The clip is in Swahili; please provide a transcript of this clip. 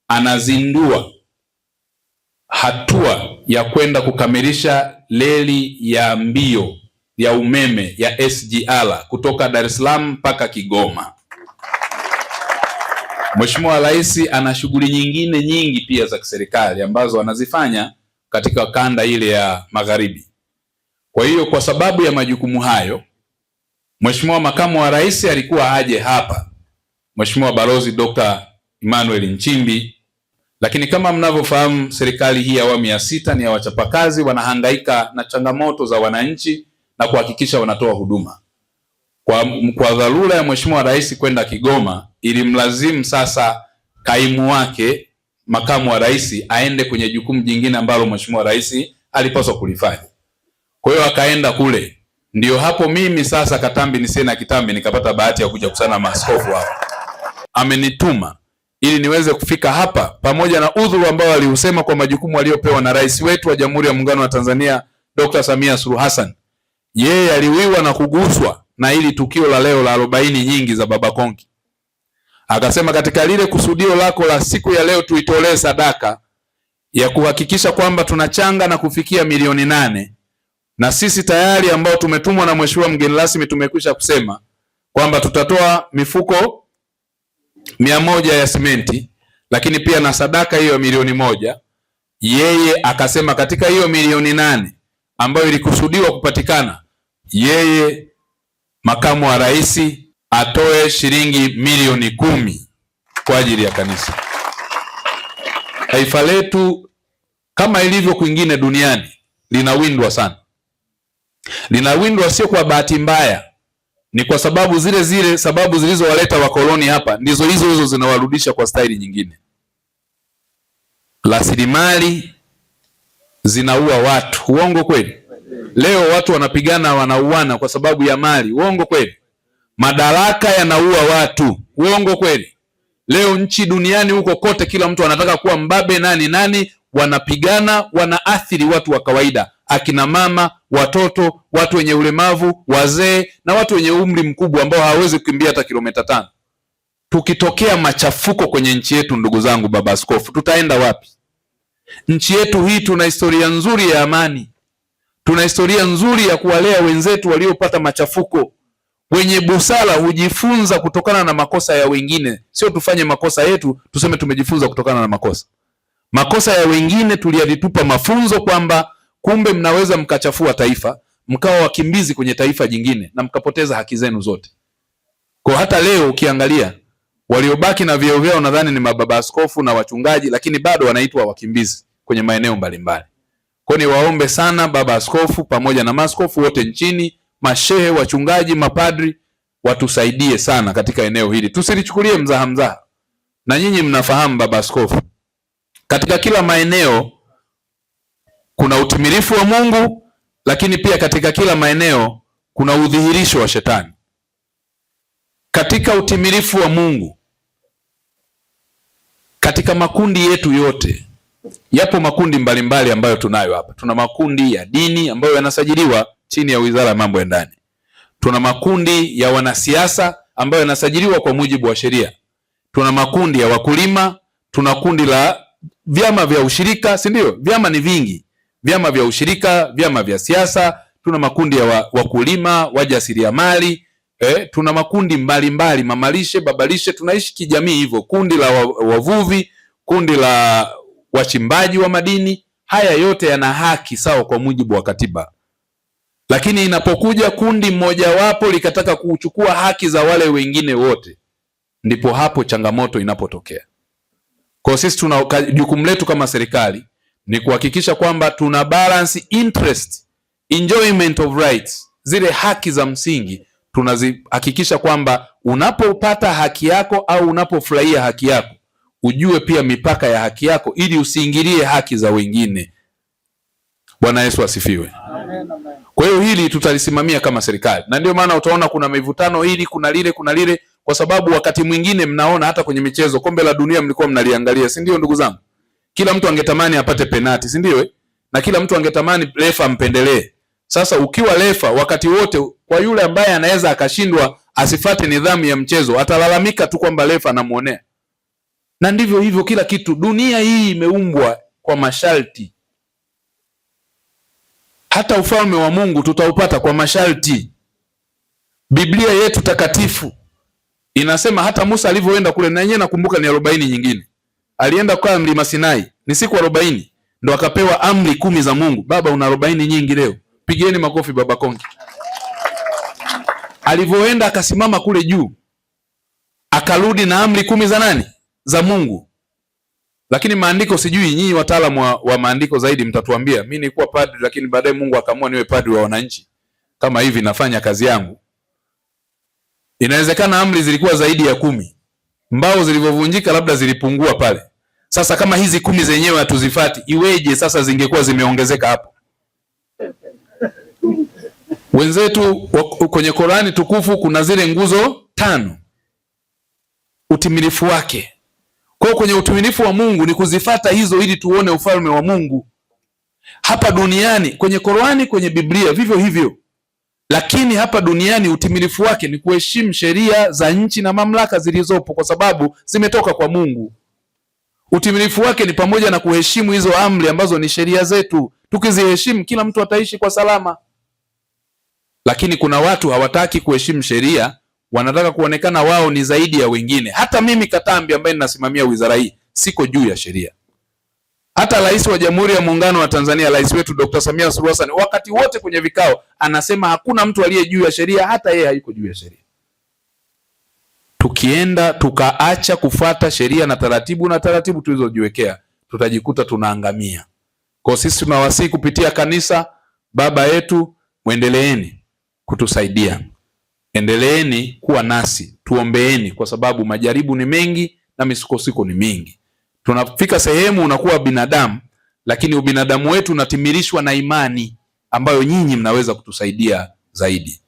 anazindua hatua ya kwenda kukamilisha reli ya mbio ya umeme ya SGR kutoka Dar es Salaam mpaka Kigoma. Mheshimiwa Rais ana shughuli nyingine nyingi pia za kiserikali ambazo anazifanya katika kanda ile ya Magharibi. Kwa hiyo kwa sababu ya majukumu hayo, Mheshimiwa Makamu wa Rais alikuwa aje hapa, Mheshimiwa Balozi Dr. Emmanuel Nchimbi, lakini kama mnavyofahamu serikali hii ya awamu ya 6 ni ya wachapakazi, wanahangaika na changamoto za wananchi na kuhakikisha wanatoa huduma. Kwa dharura ya Mheshimiwa Rais kwenda Kigoma, ilimlazimu sasa kaimu wake Makamu wa Rais aende kwenye jukumu jingine ambalo Mheshimiwa Rais alipaswa kulifanya. Kwa hiyo akaenda kule. Ndio hapo mimi sasa Katambi Nisena Kitambi nikapata bahati ya kuja kusana maaskofu hapa. Amenituma ili niweze kufika hapa pamoja na udhuru ambao aliusema kwa majukumu aliyopewa na Rais wetu wa Jamhuri ya Muungano wa Tanzania Dr. Samia Suluhu Hassan. Yeye aliwiwa na kuguswa na hili tukio la leo la 40 nyingi za Baba Konki. Akasema katika lile kusudio lako la siku ya leo tuitolee sadaka ya kuhakikisha kwamba tunachanga na kufikia milioni 8. Na sisi tayari ambao tumetumwa na Mheshimiwa mgeni rasmi tumekwisha kusema kwamba tutatoa mifuko 100 ya simenti, lakini pia na sadaka hiyo milioni 1. Yeye akasema katika hiyo milioni 8 ambayo ilikusudiwa kupatikana, yeye Makamu wa Rais atoe shilingi milioni 10 kwa ajili ya kanisa. Taifa letu kama ilivyo kwingine duniani linawindwa sana. Linawindwa sio kwa bahati mbaya, ni kwa sababu zile sababu zilizowaleta wakoloni hapa ndizo hizo zinawarudisha kwa staili nyingine. Rasilimali zinaua watu. Uongo kweli? Leo watu wanapigana, wanauana kwa sababu ya mali. Uongo kweli? Madaraka yanaua watu. Uongo kweli? Leo nchi duniani huko kote kila mtu anataka kuwa mbabe nani, wanapigana, wanaathiri watu wa kawaida, akina mama, watoto, watu wenye ulemavu, wazee na watu wenye umri mkubwa ambao hawawezi kukimbia hata kilomita 5. Tukitokea machafuko kwenye nchi yetu, ndugu zangu baba askofu, tutaenda wapi? Nchi yetu hii tuna historia nzuri ya amani. Tuna historia nzuri ya kuwalea wenzetu waliopata machafuko. Wenye busara hujifunza kutokana na makosa ya wengine, sio tufanye makosa yetu tuseme tumejifunza kutokana na makosa. Makosa ya wengine tuliyavitupa mafunzo kwamba kumbe mnaweza mkachafua taifa, mkawa wakimbizi kwenye taifa jingine na mkapoteza haki zenu zote. Kwa hata leo ukiangalia waliobaki na vyeo vyao nadhani ni mababa askofu na wachungaji, lakini bado wanaitwa wakimbizi kwenye maeneo mbalimbali. Kwa ni waombe sana baba askofu pamoja na maaskofu wote nchini, mashehe, wachungaji, mapadri, watusaidie sana katika eneo hili. Tusilichukulie mzaha. Na nyinyi mnafahamu baba askofu, katika kila maeneo kuna utimilifu wa Mungu, lakini pia katika kila maeneo kuna udhihirisho wa shetani. Katika utimilifu wa Mungu, katika makundi yetu yote, yapo makundi mbalimbali ambayo tunayo hapa. Tuna makundi ya dini ambayo yanasajiliwa chini ya Wizara ya Mambo ya Ndani. Tuna makundi ya wanasiasa ambayo yanasajiliwa kwa mujibu wa sheria. Tuna makundi ya wakulima, tuna kundi la vyama vya ushirika, si ndio? Vyama ni vingi. Vyama vya ushirika, vyama vya siasa, tuna makundi ya wakulima, wajasiriamali, tuna makundi mbalimbali, mamalishe, babalishe, tunaishi kijamii hivyo. Kundi la wavuvi, kundi la wachimbaji wa madini, haya yote yana haki sawa kwa mujibu wa katiba. Lakini inapokuja kundi mmojawapo likataka kuchukua haki za wale wengine wote, ndipo hapo changamoto inapotokea. Kwa sisi tuna jukumu letu kama serikali ni kuhakikisha kwamba tuna balance interest, enjoyment of rights, zile haki za msingi tunazihakikisha kwamba unapopata haki yako au unapofurahia haki yako, ujue pia mipaka ya haki yako ili usiingilie haki za wengine. Bwana Yesu asifiwe. Amen. Kwa hiyo hili tutalisimamia kama serikali. Na ndio maana utaona kuna mivutano hili, kuna lile, kwa sababu wakati mwingine mnaona hata kwenye michezo, kombe la dunia mlikuwa mnaliangalia, si ndio ndugu zangu? Kila mtu angetamani apate penalti, si ndio? Na kila mtu angetamani refa ampendelee. Sasa ukiwa refa wakati wote, kwa yule ambaye anaweza akashindwa asifate nidhamu ya mchezo, atalalamika tu kwamba refa anamuonea. Na ndivyo hivyo kila kitu. Dunia hii imeumbwa kwa masharti. Hata ufalme wa Mungu tutaupata kwa masharti. Biblia yetu takatifu inasema hata Musa alivyoenda kule, na yeye nakumbuka ni 40 nyingine. Alienda kwa mlima Sinai, ni siku 40 ndo akapewa amri 10 za Mungu. Baba, una 40 nyingi leo. Pigeni makofi baba Konki. Alivyoenda akasimama kule juu, akarudi na amri 10 za nani? Za Mungu. Lakini maandiko, sijui nyinyi wataalamu wa maandiko zaidi mtatuambia. Mimi nilikuwa padri, lakini baadaye Mungu akaamua niwe padri wa wananchi. Kama hivi nafanya kazi yangu. Inawezekana amri zilikuwa zaidi ya 10. Mbao zilivovunjika labda zilipungua pale. Sasa kama hizi 10 zenyewe hatuzifati, iweje sasa zingekuwa zimeongezeka hapo? Wenzetu kwenye Qur'ani tukufu kuna zile nguzo 5. Utimilifu wake. Kwa kwenye utimilifu wa Mungu ni kuzifata hizo ili tuone ufalme wa Mungu. Hapa duniani kwenye Qur'ani, kwenye Biblia vivyo hivyo. Lakini hapa duniani utimilifu wake ni kuheshimu sheria za nchi na mamlaka zilizopo, kwa sababu zimetoka kwa Mungu. Utimilifu wake ni pamoja na kuheshimu hizo amri ambazo ni sheria zetu. Tukiziheshimu kila mtu ataishi kwa salama. Lakini kuna watu hawataki kuheshimu sheria, wanataka kuonekana wao ni zaidi ya wengine. Hata mimi Katambi ambaye ninasimamia wizara hii siko juu ya sheria. Hata Rais wa Jamhuri ya Muungano wa Tanzania, Rais wetu Dr. Samia Suluhu Hassan, wakati wote kwenye vikao anasema hakuna mtu aliye juu ya sheria, hata yeye hayuko juu ya sheria. Tukienda tukaacha kufata sheria na taratibu tulizojiwekea, tutajikuta tunaangamia. Kwa sisi tunawasihi kupitia kanisa, baba yetu, muendeleeni kutusaidia. Endeleeni kuwa nasi, tuombeeni, kwa sababu majaribu ni mengi na misukosuko ni mingi. Tunafika sehemu unakuwa binadamu, lakini ubinadamu wetu unatimilishwa na imani ambayo nyinyi mnaweza kutusaidia zaidi.